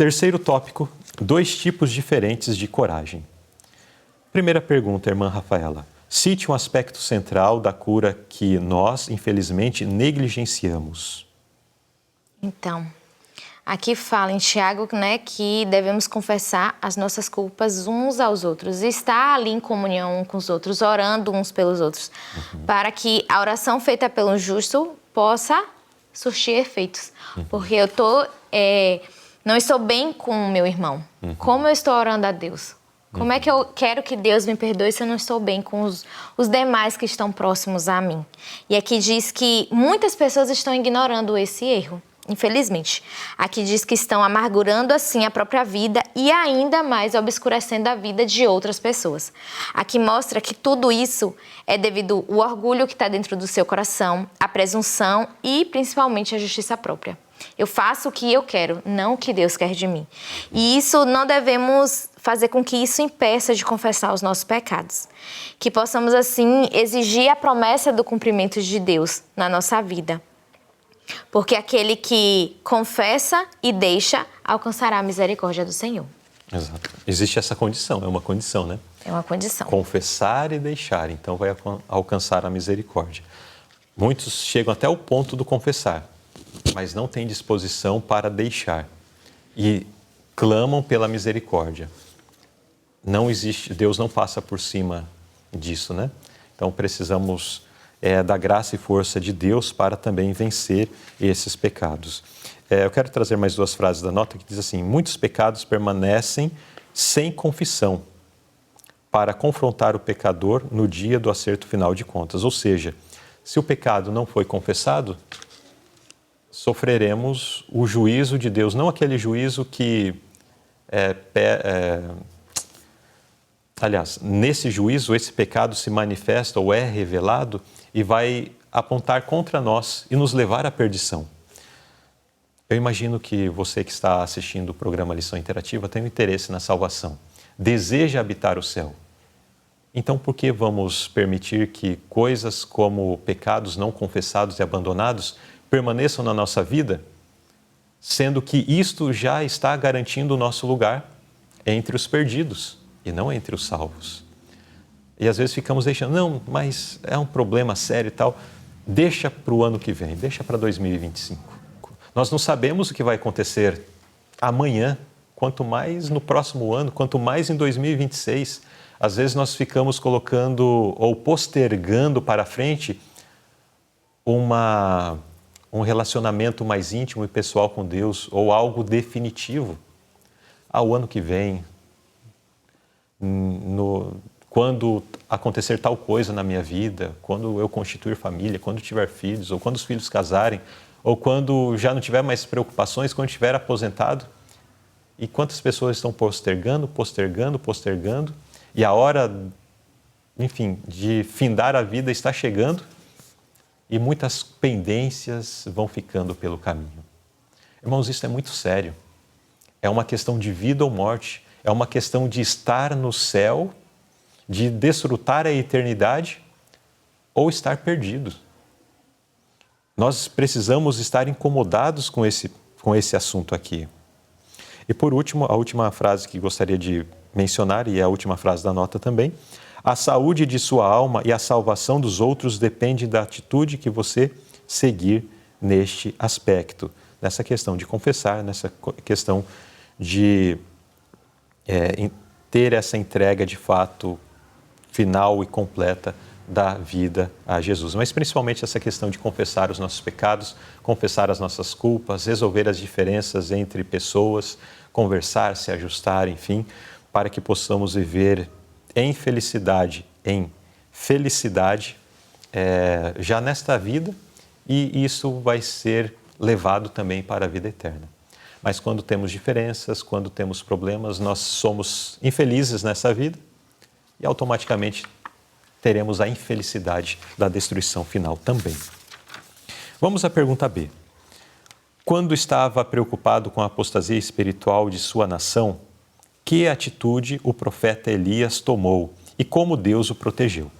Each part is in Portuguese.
Terceiro tópico, 2 tipos diferentes de coragem. Primeira pergunta, irmã Rafaela. Cite um aspecto central da cura que nós, infelizmente, negligenciamos. Então, aqui fala em Tiago, né, que devemos confessar as nossas culpas uns aos outros. Estar ali em comunhão uns com os outros, orando uns pelos outros. Para que a oração feita pelo justo possa surtir efeitos. Porque eu não estou bem com o meu irmão. Como eu estou orando a Deus? Como é que eu quero que Deus me perdoe se eu não estou bem com os demais que estão próximos a mim? E aqui diz que muitas pessoas estão ignorando esse erro, infelizmente. Aqui diz que estão amargurando assim a própria vida e ainda mais obscurecendo a vida de outras pessoas. Aqui mostra que tudo isso é devido ao orgulho que está dentro do seu coração, a presunção e principalmente a justiça própria. Eu faço o que eu quero, não o que Deus quer de mim. E isso não devemos fazer com que isso impeça de confessar os nossos pecados. Que possamos, assim, exigir a promessa do cumprimento de Deus na nossa vida. Porque aquele que confessa e deixa, alcançará a misericórdia do Senhor. Exato. Existe essa condição, é uma condição, né? É uma condição. Confessar e deixar, então vai alcançar a misericórdia. Muitos chegam até o ponto do confessar, mas não têm disposição para deixar e clamam pela misericórdia. Não existe, Deus não passa por cima disso, né? Então precisamos da graça e força de Deus para também vencer esses pecados. Eu quero trazer mais 2 frases da nota que diz assim: muitos pecados permanecem sem confissão para confrontar o pecador no dia do acerto final de contas. Ou seja, se o pecado não foi confessado, sofreremos o juízo de Deus, não aquele juízo que aliás, nesse juízo, esse pecado se manifesta ou é revelado e vai apontar contra nós e nos levar à perdição. Eu imagino que você que está assistindo o programa Lição Interativa tem um interesse na salvação, deseja habitar o céu. Então, por que vamos permitir que coisas como pecados não confessados e abandonados permaneçam na nossa vida, sendo que isto já está garantindo o nosso lugar entre os perdidos e não entre os salvos? E às vezes ficamos deixando, não, mas é um problema sério e tal, deixa para o ano que vem, deixa para 2025. Nós não sabemos o que vai acontecer amanhã, quanto mais no próximo ano, quanto mais em 2026. Às vezes nós ficamos colocando ou postergando para frente um relacionamento mais íntimo e pessoal com Deus ou algo definitivo ao ano que vem, quando acontecer tal coisa na minha vida, quando eu constituir família, quando tiver filhos, ou quando os filhos casarem, ou quando já não tiver mais preocupações, quando estiver aposentado. E quantas pessoas estão postergando, e a hora, enfim, de findar a vida está chegando e muitas pendências vão ficando pelo caminho. Irmãos, isso é muito sério. É uma questão de vida ou morte, é uma questão de estar no céu, de desfrutar a eternidade ou estar perdido. Nós precisamos estar incomodados com esse assunto aqui. E por último, a última frase que gostaria de mencionar, e é a última frase da nota também: a saúde de sua alma e a salvação dos outros depende da atitude que você seguir neste aspecto, nessa questão de confessar, nessa questão de ter essa entrega de fato final e completa da vida a Jesus. Mas principalmente essa questão de confessar os nossos pecados, confessar as nossas culpas, resolver as diferenças entre pessoas, conversar, se ajustar, enfim, para que possamos viver em felicidade, já nesta vida, e isso vai ser levado também para a vida eterna. Mas quando temos diferenças, quando temos problemas, nós somos infelizes nessa vida e automaticamente teremos a infelicidade da destruição final também. Vamos à pergunta B. Quando estava preocupado com a apostasia espiritual de sua nação, que atitude o profeta Elias tomou e como Deus o protegeu?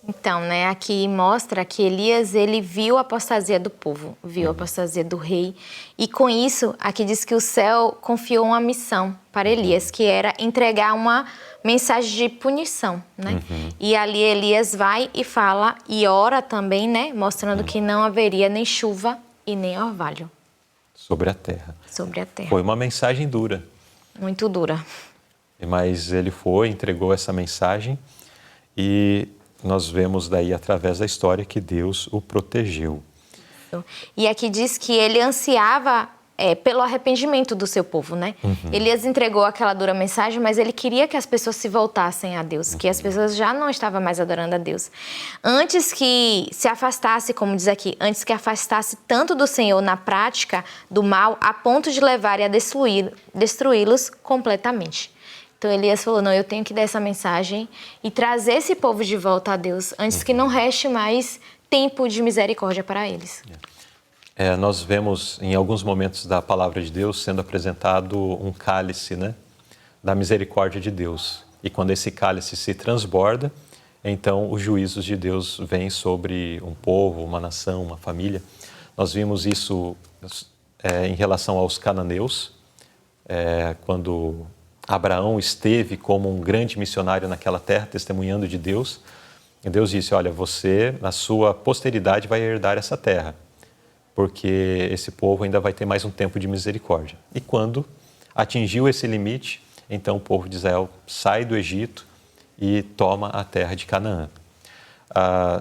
Então, né, aqui mostra que Elias, ele viu a apostasia do povo, viu a apostasia do rei. E com isso, aqui diz que o céu confiou uma missão para Elias, que era entregar uma mensagem de punição, né? E ali Elias vai e fala e ora também, né, mostrando que não haveria nem chuva e nem orvalho Sobre a terra. sobre a terra. Foi uma mensagem dura, Muito dura. mas ele foi, entregou essa mensagem e nós vemos daí, através da história, que Deus o protegeu. E aqui diz que ele ansiava pelo arrependimento do seu povo, né? Elias entregou aquela dura mensagem, mas ele queria que as pessoas se voltassem a Deus, que as pessoas já não estavam mais adorando a Deus. Antes que se afastasse, como diz aqui, antes que afastasse tanto do Senhor na prática do mal, a ponto de levar e a destruí-los completamente. Então Elias falou, não, eu tenho que dar essa mensagem e trazer esse povo de volta a Deus, antes que não reste mais tempo de misericórdia para eles. Nós vemos em alguns momentos da palavra de Deus sendo apresentado um cálice, né, da misericórdia de Deus. E quando esse cálice se transborda, então os juízos de Deus vêm sobre um povo, uma nação, uma família. Nós vimos isso em relação aos cananeus, quando Abraão esteve como um grande missionário naquela terra, testemunhando de Deus. E Deus disse, olha, você, na sua posteridade, vai herdar essa terra, porque esse povo ainda vai ter mais um tempo de misericórdia. E quando atingiu esse limite, então o povo de Israel sai do Egito e toma a terra de Canaã.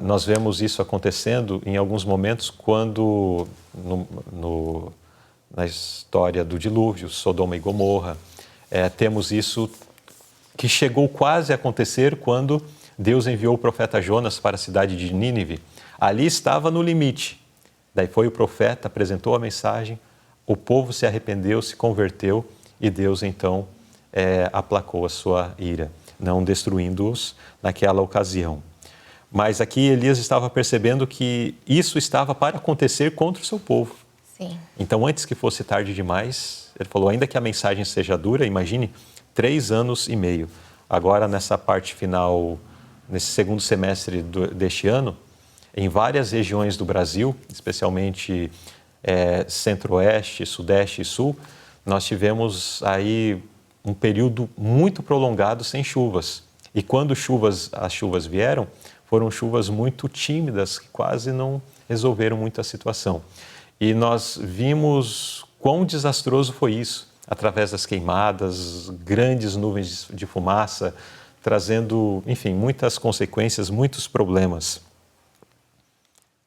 Nós vemos isso acontecendo em alguns momentos quando, na história do dilúvio, Sodoma e Gomorra, temos isso que chegou quase a acontecer quando Deus enviou o profeta Jonas para a cidade de Nínive. Ali estava no limite. Daí foi o profeta, apresentou a mensagem, o povo se arrependeu, se converteu e Deus então aplacou a sua ira, não destruindo-os naquela ocasião. Mas aqui Elias estava percebendo que isso estava para acontecer contra o seu povo. Sim. Então, antes que fosse tarde demais, ele falou, ainda que a mensagem seja dura, imagine, 3 anos e meio. Agora, nessa parte final, nesse segundo semestre deste ano, em várias regiões do Brasil, especialmente centro-oeste, sudeste e sul, nós tivemos aí um período muito prolongado sem chuvas. E quando as chuvas vieram, foram chuvas muito tímidas, que quase não resolveram muito a situação. E nós vimos quão desastroso foi isso, através das queimadas, grandes nuvens de fumaça, trazendo, enfim, muitas consequências, muitos problemas.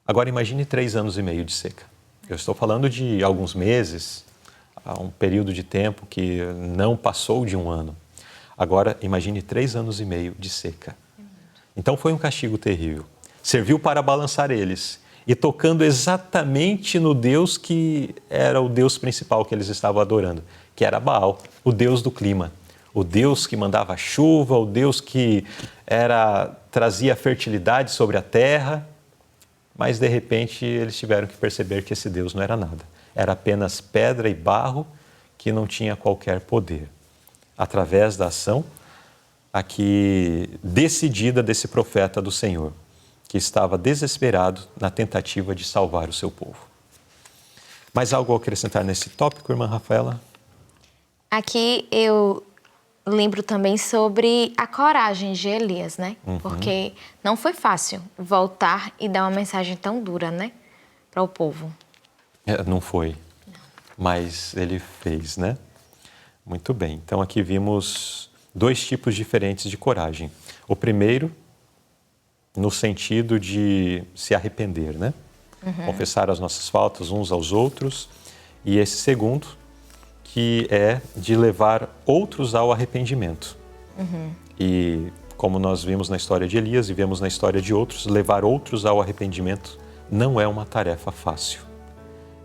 Agora imagine 3 anos e meio de seca. Eu estou falando de alguns meses, um período de tempo que não passou de 1 ano. Agora imagine 3 anos e meio de seca. Então foi um castigo terrível. Serviu para balançar eles. E tocando exatamente no Deus que era o Deus principal que eles estavam adorando, que era Baal, o Deus do clima, o Deus que mandava chuva, o Deus que trazia fertilidade sobre a terra. Mas, de repente, eles tiveram que perceber que esse Deus não era nada. Era apenas pedra e barro que não tinha qualquer poder. Através da ação aqui decidida desse profeta do Senhor, que estava desesperado na tentativa de salvar o seu povo. Mais algo a acrescentar nesse tópico, irmã Rafaela? Aqui eu lembro também sobre a coragem de Elias, né? Porque não foi fácil voltar e dar uma mensagem tão dura, né? Para o povo. Não foi, mas ele fez, né? Muito bem, então aqui vimos 2 tipos diferentes de coragem. O primeiro, no sentido de se arrepender, né? Confessar as nossas faltas uns aos outros. E esse segundo, que é de levar outros ao arrependimento. E como nós vimos na história de Elias e vemos na história de outros, levar outros ao arrependimento não é uma tarefa fácil.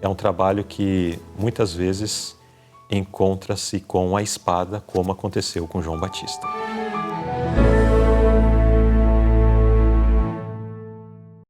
É um trabalho que muitas vezes encontra-se com a espada, como aconteceu com João Batista.